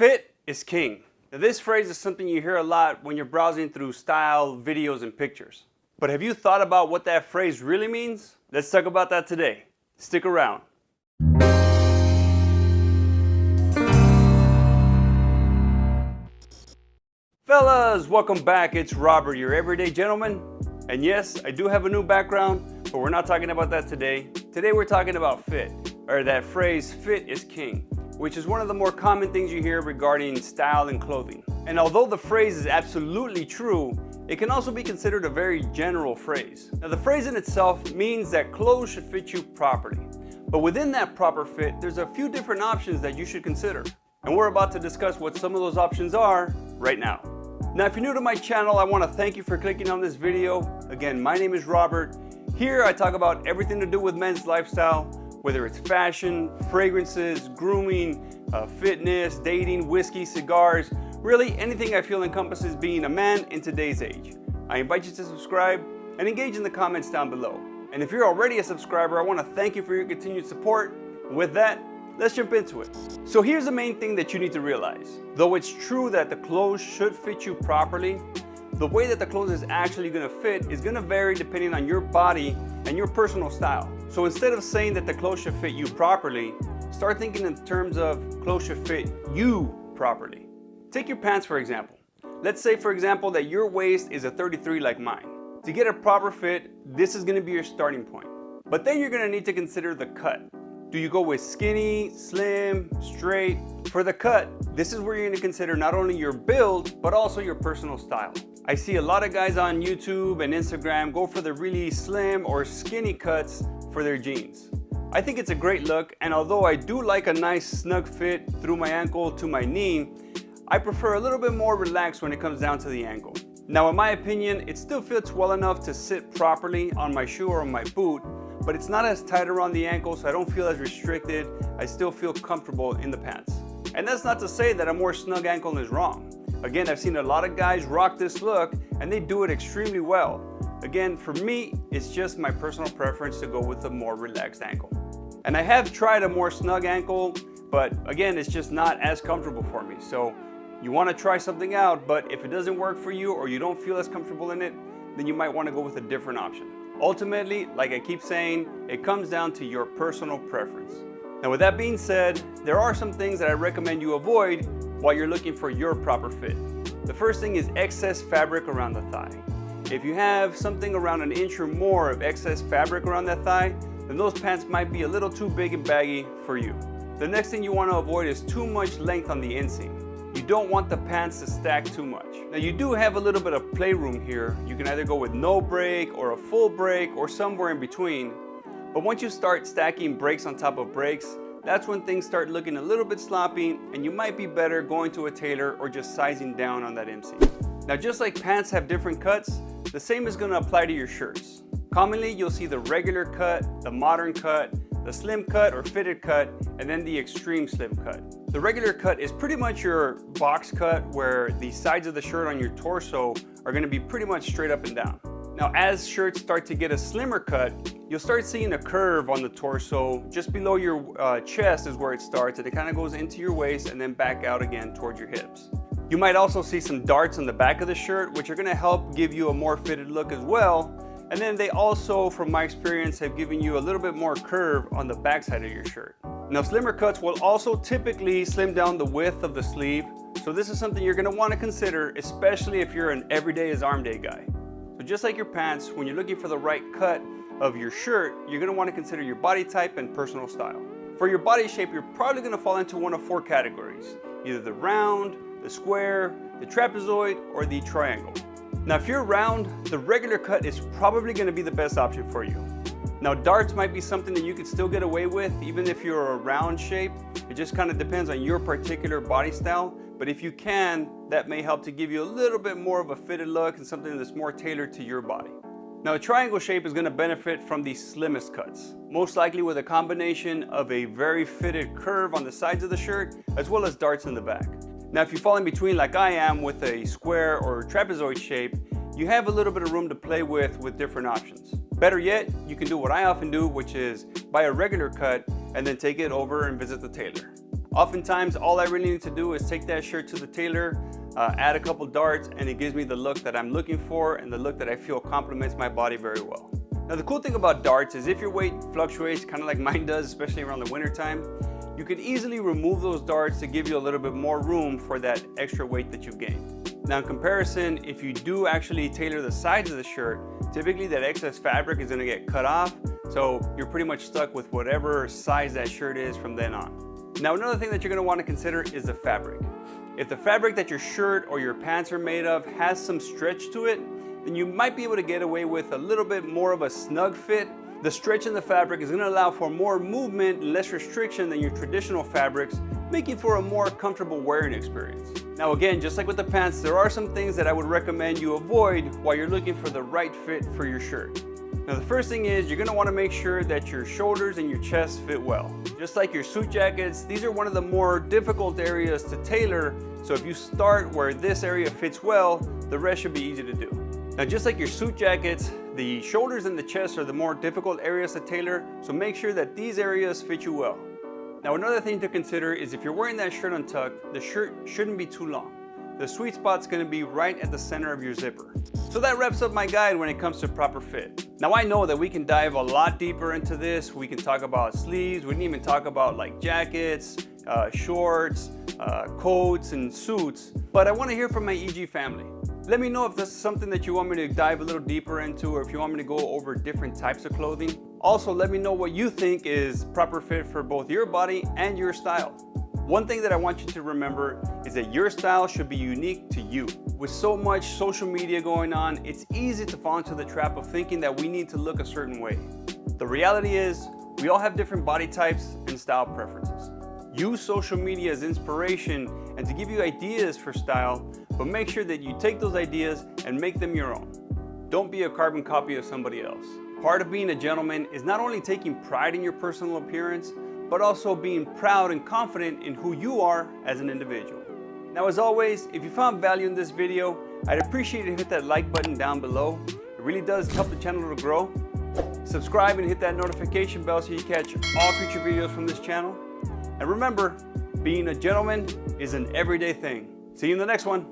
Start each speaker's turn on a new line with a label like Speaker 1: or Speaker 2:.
Speaker 1: Fit is king. Now, this phrase is something you hear a lot when you're browsing through style, videos, and pictures. But have you thought about what that phrase really means? Let's talk about that today. Stick around. Fellas, welcome back. It's Robert, your everyday gentleman. And yes, I do have a new background, but we're not talking about that today. Today we're talking about fit, or that phrase, fit is king, which is one of the more common things you hear regarding style and clothing. And although the phrase is absolutely true, it can also be considered a very general phrase. Now, the phrase in itself means that clothes should fit you properly. But within that proper fit, there's a few different options that you should consider. And we're about to discuss what some of those options are right now. Now, if you're new to my channel, I want to thank you for clicking on this video. Again, my name is Robert. Here I talk about everything to do with men's lifestyle, whether it's fashion, fragrances, grooming, fitness, dating, whiskey, cigars, really anything I feel encompasses being a man in today's age. I invite you to subscribe and engage in the comments down below. And if you're already a subscriber, I want to thank you for your continued support. With that, let's jump into it. So here's the main thing that you need to realize. Though it's true that the clothes should fit you properly, the way that the clothes is actually going to fit is going to vary depending on your body and your personal style. So instead of saying that the clothes should fit you properly, start thinking in terms of clothes should fit you properly. Take your pants for example. Let's say for example that your waist is a 33 like mine. To get a proper fit, this is going to be your starting point. But then you're going to need to consider the cut. Do you go with skinny, slim, straight? For the cut, this is where you're going to consider not only your build, but also your personal style. I see a lot of guys on YouTube and Instagram go for the really slim or skinny cuts for their jeans. I think it's a great look, and although I do like a nice snug fit through my ankle to my knee, I prefer a little bit more relaxed when it comes down to the ankle. Now in my opinion, it still fits well enough to sit properly on my shoe or on my boot, but it's not as tight around the ankle, so I don't feel as restricted. I still feel comfortable in the pants. And that's not to say that a more snug ankle is wrong. Again, I've seen a lot of guys rock this look and they do it extremely well. Again, for me, it's just my personal preference to go with a more relaxed ankle. And I have tried a more snug ankle, but again, it's just not as comfortable for me. So you want to try something out, but if it doesn't work for you or you don't feel as comfortable in it, then you might want to go with a different option. Ultimately, like I keep saying, it comes down to your personal preference. Now with that being said, there are some things that I recommend you avoid while you're looking for your proper fit. The first thing is excess fabric around the thigh. If you have something around an inch or more of excess fabric around that thigh, then those pants might be a little too big and baggy for you. The next thing you want to avoid is too much length on the inseam. You don't want the pants to stack too much. Now you do have a little bit of playroom here. You can either go with no break or a full break or somewhere in between. But once you start stacking breaks on top of breaks, that's when things start looking a little bit sloppy and you might be better going to a tailor or just sizing down on that inseam. Now just like pants have different cuts, the same is going to apply to your shirts. Commonly you'll see the regular cut, the modern cut, the slim cut or fitted cut, and then the extreme slim cut. The regular cut is pretty much your box cut where the sides of the shirt on your torso are going to be pretty much straight up and down. Now as shirts start to get a slimmer cut, you'll start seeing a curve on the torso. Just below your chest is where it starts, and it kind of goes into your waist and then back out again toward your hips. You might also see some darts on the back of the shirt, which are going to help give you a more fitted look as well. And then they also, from my experience, have given you a little bit more curve on the backside of your shirt. Now slimmer cuts will also typically slim down the width of the sleeve. So this is something you're going to want to consider, especially if you're an everyday is arm day guy. So just like your pants, when you're looking for the right cut of your shirt, you're going to want to consider your body type and personal style. For your body shape, you're probably going to fall into one of four categories: either the round, the square, the trapezoid, or the triangle. Now if you're round, the regular cut is probably going to be the best option for you. Now darts might be something that you could still get away with even if you're a round shape. It just kind of depends on your particular body style, but if you can, that may help to give you a little bit more of a fitted look and something that's more tailored to your body. Now a triangle shape is going to benefit from the slimmest cuts, most likely with a combination of a very fitted curve on the sides of the shirt as well as darts in the back. Now if you fall in between like I am with a square or trapezoid shape, you have a little bit of room to play with different options. Better yet, you can do what I often do, which is buy a regular cut and then take it over and visit the tailor. Oftentimes, all I really need to do is take that shirt to the tailor, add a couple darts, and it gives me the look that I'm looking for and the look that I feel complements my body very well. Now, the cool thing about darts is if your weight fluctuates kind of like mine does, especially around the winter time, you could easily remove those darts to give you a little bit more room for that extra weight that you've gained. Now, in comparison, if you do actually tailor the sides of the shirt, typically that excess fabric is going to get cut off, so you're pretty much stuck with whatever size that shirt is from then on. Now, another thing that you're going to want to consider is the fabric. If the fabric that your shirt or your pants are made of has some stretch to it, then you might be able to get away with a little bit more of a snug fit. The stretch in the fabric is going to allow for more movement and less restriction than your traditional fabrics, making for a more comfortable wearing experience. Now again, just like with the pants, there are some things that I would recommend you avoid while you're looking for the right fit for your shirt. Now the first thing is you're going to want to make sure that your shoulders and your chest fit well. Just like your suit jackets, these are one of the more difficult areas to tailor, so if you start where this area fits well, the rest should be easy to do. Now just like your suit jackets, the shoulders and the chest are the more difficult areas to tailor, so make sure that these areas fit you well. Now another thing to consider is if you're wearing that shirt untucked, the shirt shouldn't be too long. The sweet spot's going to be right at the center of your zipper. So that wraps up my guide when it comes to proper fit. Now I know that we can dive a lot deeper into this. We can talk about sleeves, we can even talk about like jackets, shorts, coats and suits, but I want to hear from my EG family. Let me know if this is something that you want me to dive a little deeper into, or if you want me to go over different types of clothing. Also, let me know what you think is proper fit for both your body and your style. One thing that I want you to remember is that your style should be unique to you. With so much social media going on, it's easy to fall into the trap of thinking that we need to look a certain way. The reality is, we all have different body types and style preferences. Use social media as inspiration and to give you ideas for style, but make sure that you take those ideas and make them your own. Don't be a carbon copy of somebody else. Part of being a gentleman is not only taking pride in your personal appearance, but also being proud and confident in who you are as an individual. Now, as always, if you found value in this video, I'd appreciate you to hit that like button down below. It really does help the channel to grow. Subscribe and hit that notification bell so you catch all future videos from this channel. And remember, being a gentleman is an everyday thing. See you in the next one.